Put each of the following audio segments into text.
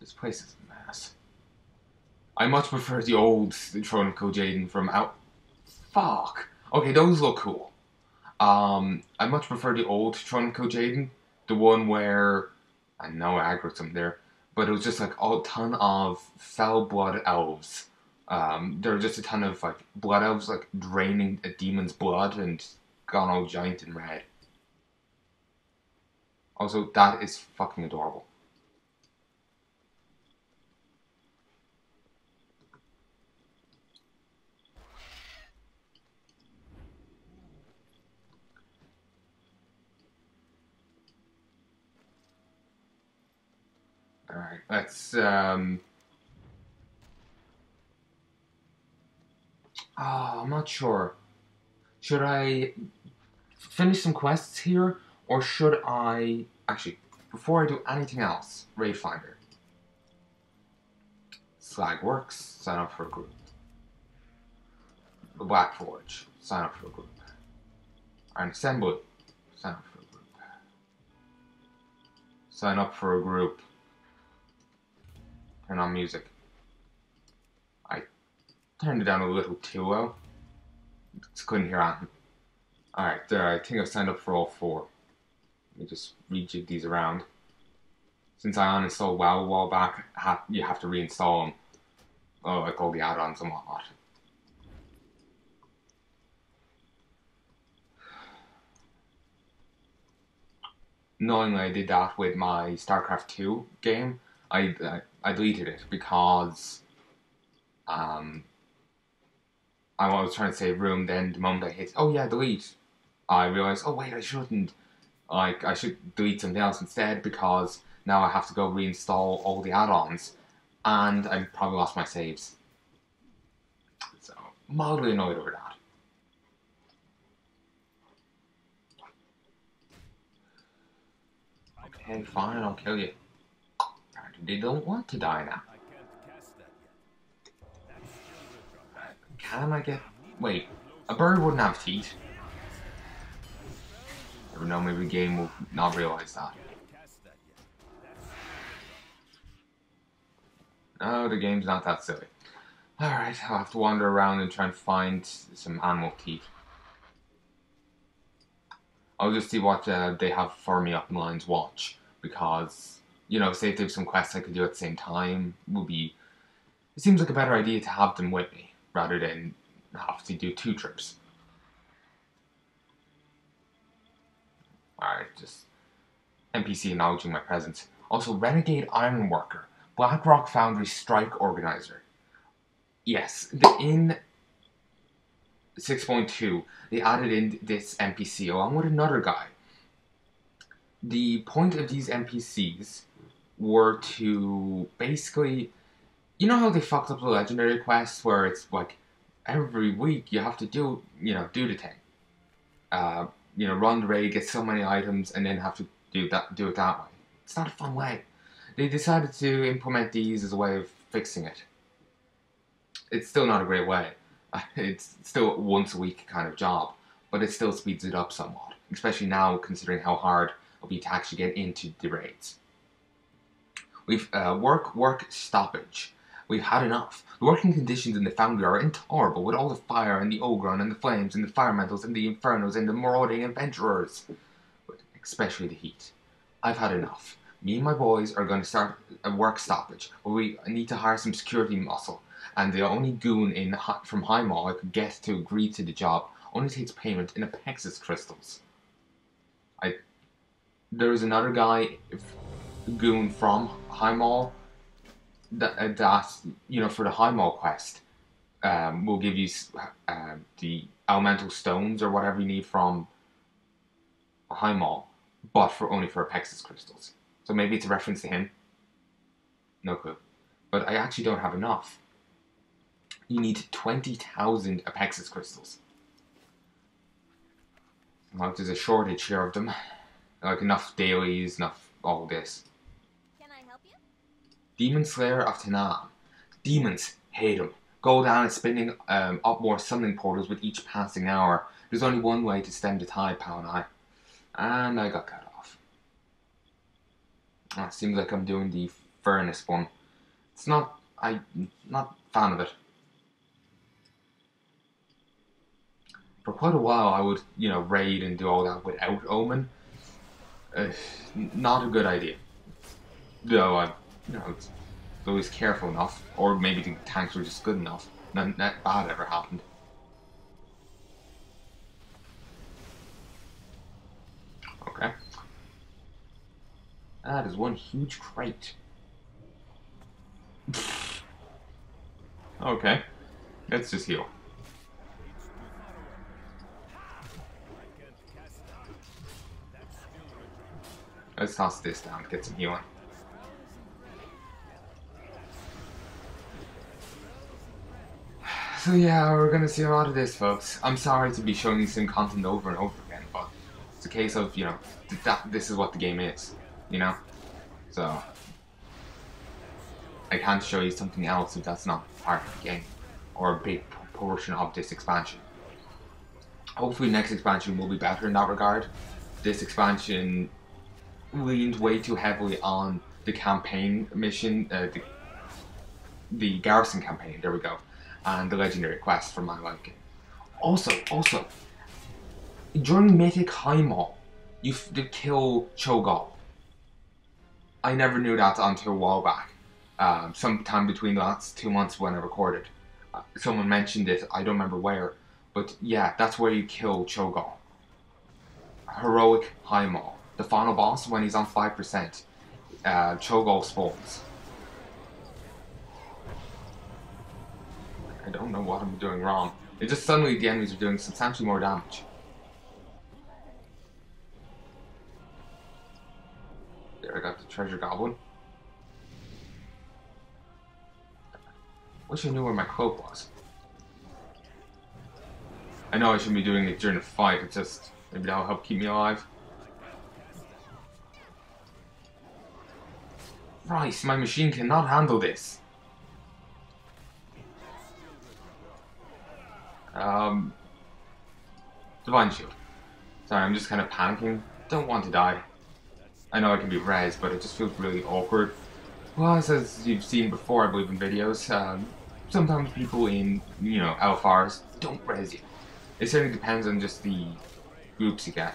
This place is a mess. I much prefer the old Throne of Kojaden from out. Fuck. Okay, those look cool. I much prefer the old Throne of Kojaden, the one where I know I aggroed some there, but it was just like a ton of fell blood elves. There were just a ton of like blood elves like draining a demon's blood and gone all giant and red. Also, that is fucking adorable. Alright, let's I'm not sure. Should I finish some quests here, or should I actually before I do anything else, Raid Finder. Slag Works, sign up for a group. The Black Forge, sign up for a group. Iron Assembly, sign up for a group. Sign up for a group. Turn on music. I turned it down a little too low. Just couldn't hear anything. Alright, there, I think I've signed up for all four. Let me just rejig these around. Since I uninstalled WoW a while back, you have to reinstall them. Oh, like all the add-ons and whatnot. Knowing I did that with my StarCraft 2 game, I deleted it because I was trying to save room. Then the moment I hit, oh yeah, delete, I realized, oh wait, I shouldn't. Like, I should delete something else instead because now I have to go reinstall all the add-ons, and I probably lost my saves. So, mildly annoyed over that. Okay, fine, I'll kill you. They don't want to die now. Can I get... Wait, a bird wouldn't have teeth. Never know, maybe the game will not realize that. No, the game's not that silly. Alright, I'll have to wander around and try and find some animal teeth. I'll just see what they have for me up in Lion's Watch, because, you know, say if there's some quests I could do at the same time, would be... It seems like a better idea to have them with me, rather than have to do 2 trips. Alright, just NPC acknowledging my presence. Also, Renegade Ironworker, BlackRock Foundry Strike Organizer. Yes, in 6.2, they added in this NPC along with another guy. The point of these NPCs were to basically, you know how they fucked up the legendary quests where it's like every week you have to do the thing. Run the raid, get so many items, and then have to do it that way. It's not a fun way. They decided to implement these as a way of fixing it. It's still not a great way. It's still a once a week kind of job, but it still speeds it up somewhat, especially now considering how hard it'll be to actually get into the raids. We've work stoppage. We've had enough. The working conditions in the Foundry are intolerable with all the fire and the Ogron and the flames and the firementals and the infernos and the marauding adventurers. But especially the heat. I've had enough. Me and my boys are going to start a work stoppage where we need to hire some security muscle. And the only goon from High Mall I could get to agree to the job only takes payment in Apexis crystals. There was another guy, goon from High Mall, that for the High Mall quest, will give you the elemental stones or whatever you need from High Mall, but only for Apexis crystals. So maybe it's a reference to him. No clue. But I actually don't have enough. You need 20,000 Apexis crystals. Like there's a shortage here of them. Like enough dailies, enough all this. Can I help you? Demon Slayer of Tanam. Demons hate him. Gul'dan is spinning up more summoning portals with each passing hour. There's only one way to stem the tide, Palnai. And I got cut off. Seems like I'm doing the furnace one. It's not. I'm not a fan of it. For quite a while, I would, raid and do all that without Omen. Not a good idea. Though I, was always careful enough, or maybe the tanks were just good enough. Nothing that bad ever happened. Okay. That is one huge crate. Okay. Let's just heal. Let's toss this down, get some healing. So yeah, we're gonna see a lot of this, folks. I'm sorry to be showing you the same content over and over again, but it's a case of, this is what the game is, So, I can't show you something else if that's not part of the game, or a big portion of this expansion. Hopefully next expansion will be better in that regard. This expansion leaned way too heavily on the campaign mission, the garrison campaign, there we go, and the legendary quest for my liking. Also, during Mythic High Mall, you kill Cho'Gall. I never knew that until a while back, sometime between the last 2 months when I recorded. Someone mentioned it, I don't remember where, but yeah, that's where you kill Cho'Gall. Heroic High Mall. The final boss, when he's on 5%, Cho'Gall spawns. I don't know what I'm doing wrong. It just suddenly the enemies are doing substantially more damage. There, I got the treasure goblin. Wish I knew where my cloak was. I know I shouldn't be doing it during a fight, it's just, maybe that'll help keep me alive. Christ, my machine cannot handle this. Divine Shield. Sorry, I'm just kind of panicking. Don't want to die. I know I can be res, but it just feels really awkward. Well, as you've seen before, I believe in videos, sometimes people in, LFRs don't res you. It certainly depends on just the groups you get.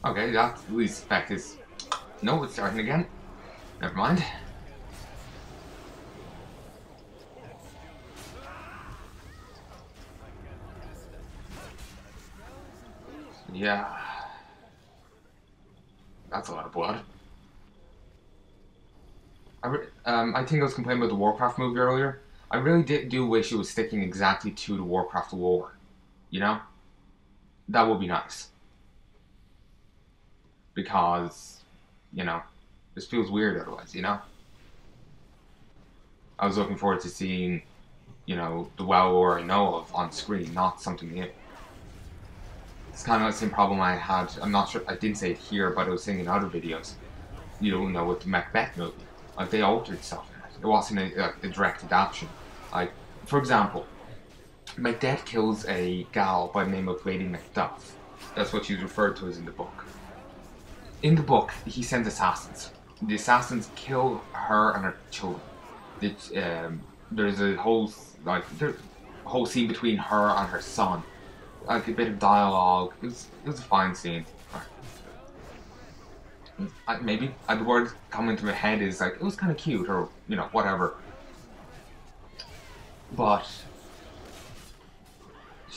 Okay, that least effect is... No, it's starting again. Never mind. Yeah. That's a lot of blood. I think I was complaining about the Warcraft movie earlier. I really do wish it was sticking exactly to the Warcraft lore. That would be nice. Because, this feels weird otherwise, I was looking forward to seeing, the WoW lore I know of on screen, not something new. It's kind of the same problem I had, I'm not sure, I didn't say it here, but I was saying in other videos, with the Macbeth movie. Like, they altered stuff in it. It wasn't a direct adaptation. Like, for example, Macbeth kills a gal by the name of Lady Macduff. That's what she's referred to as in the book. In the book, he sends assassins. The assassins kill her and her children. There's a whole scene between her and her son. Like a bit of dialogue. It was a fine scene. Maybe the word coming to my head is like it was kind of cute or whatever. But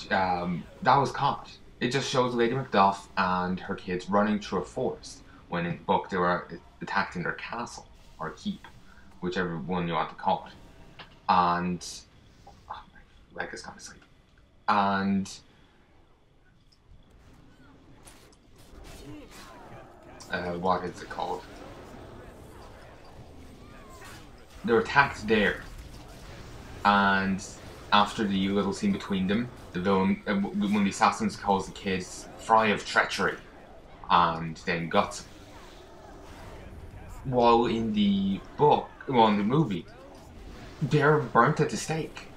that was caught. It just shows Lady Macduff and her kids running through a forest when in the book they were attacked in their castle or keep, whichever one you want to call it. And my leg is kind of asleep. And what is it called? They were attacked there, and after the little scene between them, the villain, when the assassins calls the kids Fry of Treachery, and then guts them. While in the book, in the movie, they're burnt at the stake.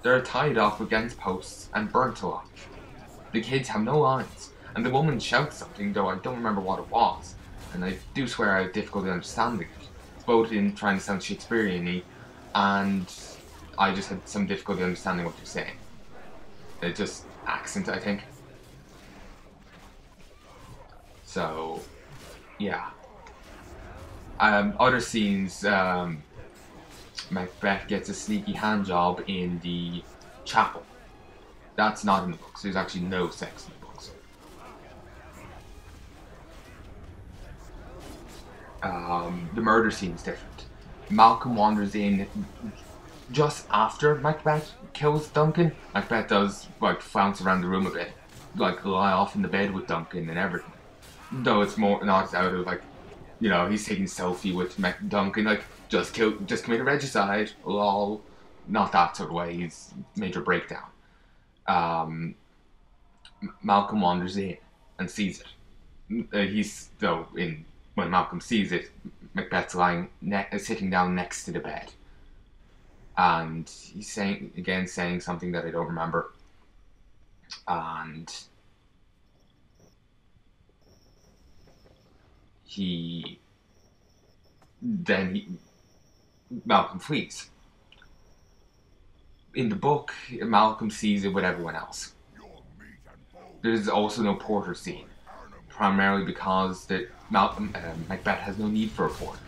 They're tied up against posts and burnt alive. The kids have no lines, and the woman shouts something, though I don't remember what it was, and I do swear I have difficulty understanding it. It's both in trying to sound Shakespearean-y, and I just had some difficulty understanding what you're saying. It just accent, I think. So, yeah. Other scenes, Macbeth gets a sneaky hand job in the chapel. That's not in the books. There's actually no sex in the books. The murder scene's different. Malcolm wanders in just after Macbeth kills Duncan. Macbeth does, like, flounce around the room a bit. Like, lie off in the bed with Duncan and everything. Though it's more not out of, like, you know, he's taking selfie with Duncan, like, just committed regicide, lol. Not that sort of way, he's major breakdown. Malcolm wanders in and sees it. When Malcolm sees it, Macbeth's sitting down next to the bed. And he's saying something that I don't remember. And Malcolm flees. In the book, Malcolm sees it with everyone else. There's also no porter scene, primarily because Macbeth has no need for a porter.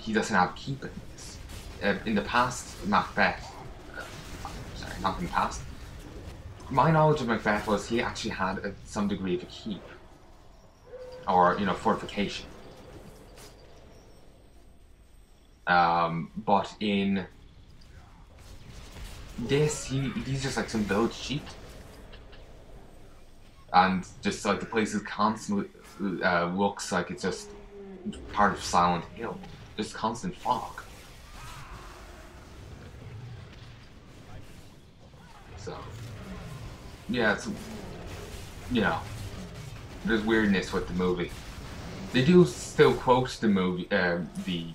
He doesn't have keeping. In the past, Macbeth... sorry, not in the past. My knowledge of Macbeth was he actually had some degree of a keep. Or, you know, fortification. But in this, he's just like some village cheat. And just like the place is constantly looks like it's just part of Silent Hill. Just constant fog. So, yeah, it's, you know, there's weirdness with the movie. They do still quote the movie, the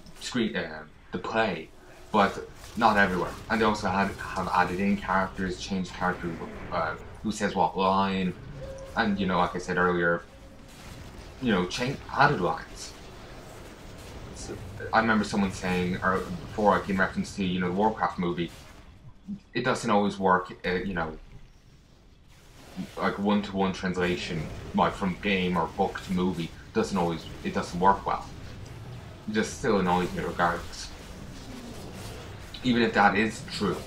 play, but not everywhere. And they also have added in characters, changed characters, who says what line, and, you know, like I said earlier, you know, added lines. So, I remember someone saying, or before, like in reference to, you know, the Warcraft movie, it doesn't always work, you know, like one-to-one translation, like from game or book to movie, it doesn't work well. It just still annoys me regardless. Even if that is true,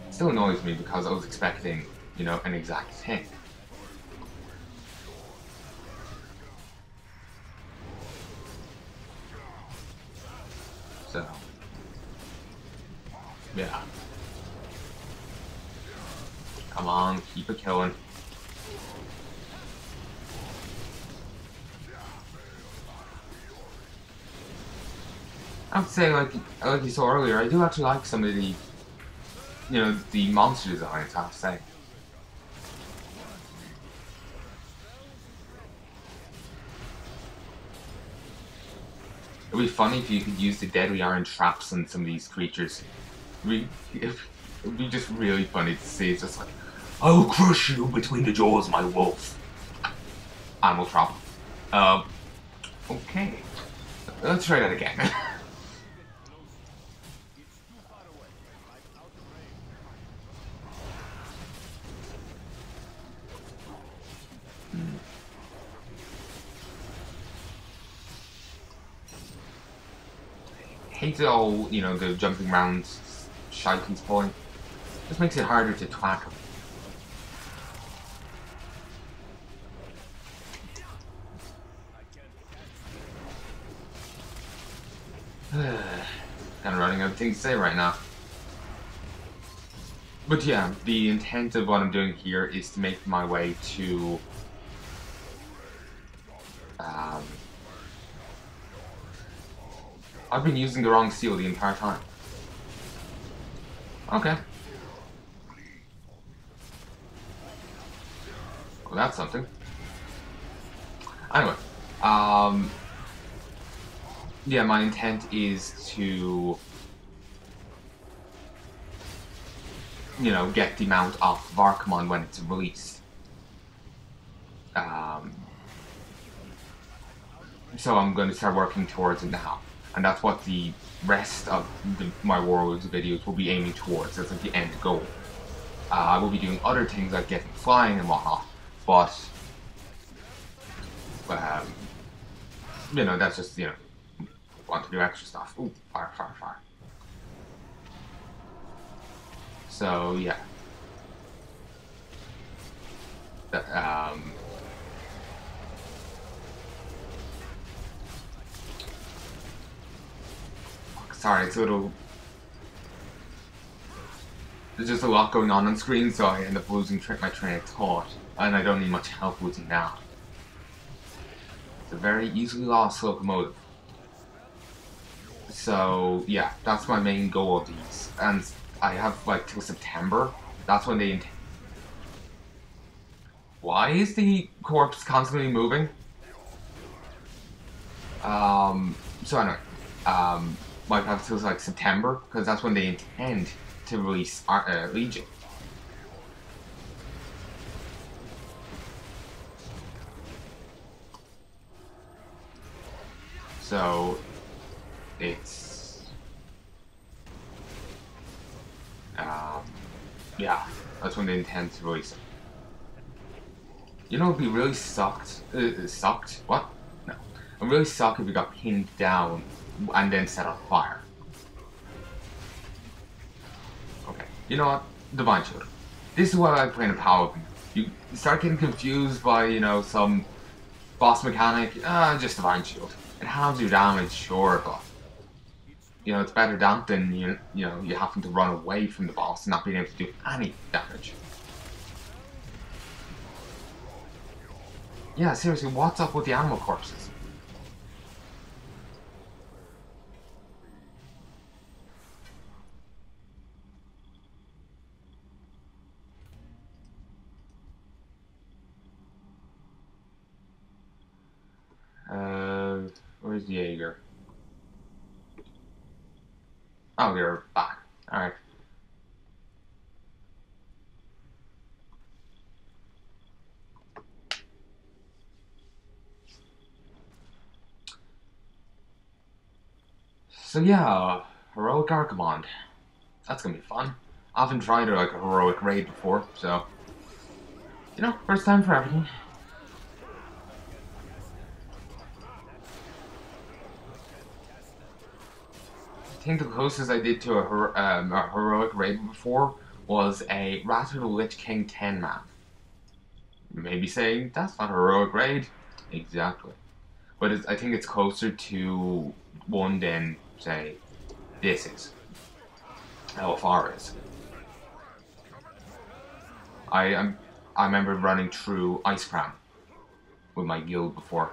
it still annoys me because I was expecting, you know, an exact thing. So, yeah. Come on, keep it killing. I would say, like you saw earlier, I do actually like some of the, you know, the monster designs, I have to say. It would be funny if you could use the deadly iron traps on some of these creatures. It would be just really funny to see. It's just like, I'll crush you between the jaws, my wolf. Animal trap. Okay. Let's try that again. Hate it all, you know, the jumping around shite he's pulling. Just makes it harder to track him. Kind of running out of things to say right now. But yeah, the intent of what I'm doing here is to make my way to I've been using the wrong seal the entire time. Okay. Well, that's something. Anyway, yeah, my intent is to you know, get the mount off of Archimon when it's released. So I'm going to start working towards it now, and that's what the rest of my Warlords videos will be aiming towards. That's like the end goal. I will be doing other things like getting flying and whatnot, but you know, that's just, you know, want to do extra stuff. Ooh, fire, fire, fire. So yeah. Sorry, it's a little... There's just a lot going on screen, so I end up losing my train of thought, and I don't need much help losing that. It's a very easily lost locomotive. So yeah, that's my main goal of these, and I have like till September. That's when they. Why is the corpse constantly moving? So anyway, might have till like September, because that's when they intend to release Legion. So it's yeah, that's when they intend to release it. You know, it'd be really sucked. What? No, it'd really suck if you got pinned down and then set on fire. Okay, you know what? Divine Shield. This is why I play in a power. You start getting confused by, you know, some boss mechanic. Just Divine Shield. It halves your damage, sure, but you know, it's better that than you know, you having to run away from the boss and not being able to do any damage. Yeah, seriously, what's up with the animal corpses? Where's the Jaeger? Oh, you're back. Alright. So yeah, Heroic Archimon. That's gonna be fun. I haven't tried like a heroic raid before, so you know, first time for everything. I think the closest I did to a heroic raid before was a Wrath of the Lich King 10-man. You may be saying, that's not a heroic raid. Exactly. But I think it's closer to one than, say, this is. LFR is. I remember running through Ice Crown with my guild before.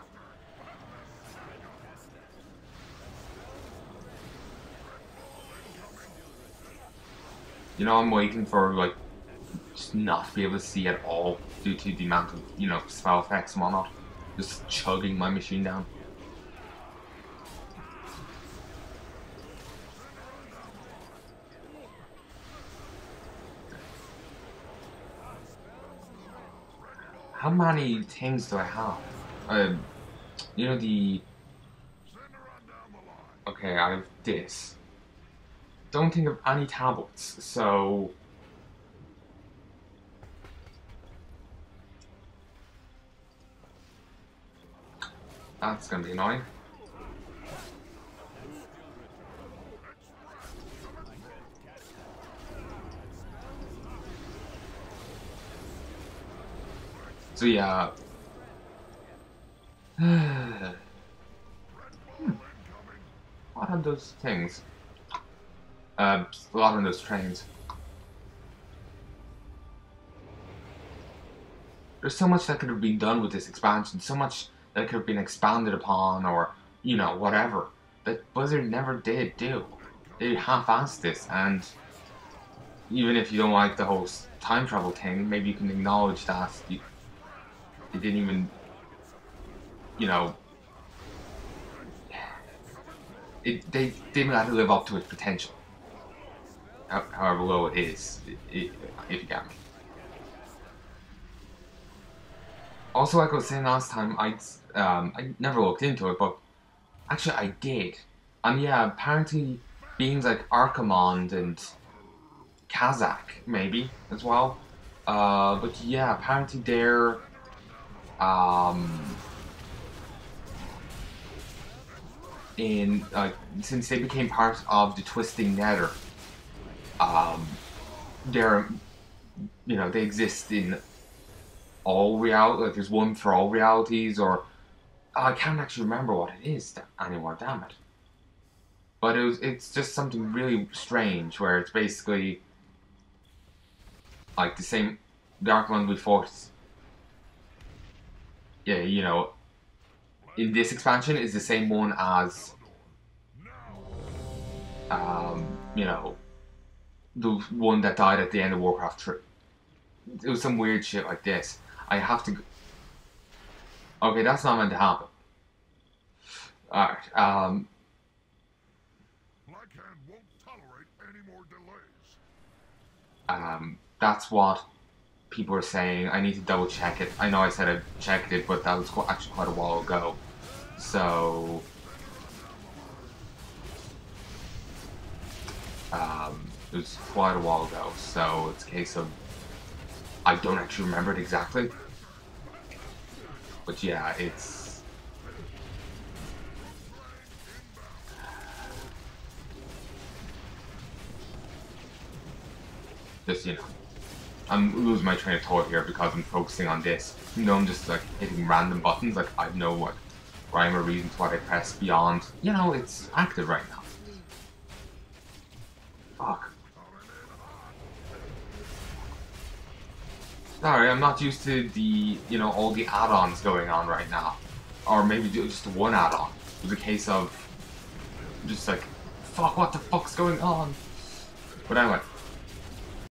You know, I'm waiting for, like, just not to be able to see at all due to the amount of, you know, spell effects and whatnot. Just chugging my machine down. How many things do I have? You know, the... Okay, I have this. Don't think of any tablets, so... That's gonna be annoying. So yeah... What are those things? A lot of those trains. There's so much that could have been done with this expansion, so much that could have been expanded upon, or, you know, whatever, that Blizzard never did do. They half-assed this, and even if you don't like the whole time travel thing, maybe you can acknowledge that they didn't even, you know, they didn't have to live up to its potential. however low it is, if you get me. Also, like I was saying last time, I never looked into it, but actually I did. And yeah, apparently beings like Archimonde and Kazakh, maybe, as well. But yeah, apparently they're, since they became part of the Twisting Nether, they're, they exist in all like there's one for all realities, or I can't actually remember what it is anymore, damn it. But it's just something really strange, where it's basically like the Archimonde we fought. Yeah, in this expansion is the same one as, the one that died at the end of Warcraft 3. It was some weird shit like this. I have to. Okay, that's not meant to happen. Alright, Blackhand won't tolerate any more delays. That's what people are saying. I need to double check it. I know I said I checked it, but that was actually quite a while ago. So, it was quite a while ago. So it's a case of I don't actually remember it exactly. But yeah, it's just, I'm losing my train of thought here because I'm focusing on this. I'm just like hitting random buttons, like I have no rhyme or reason to what I press beyond. It's active right now. Fuck. Sorry, I'm not used to the, all the add-ons going on right now. Or maybe just one add-on. It was a case of just like, fuck, what the fuck's going on? But anyway.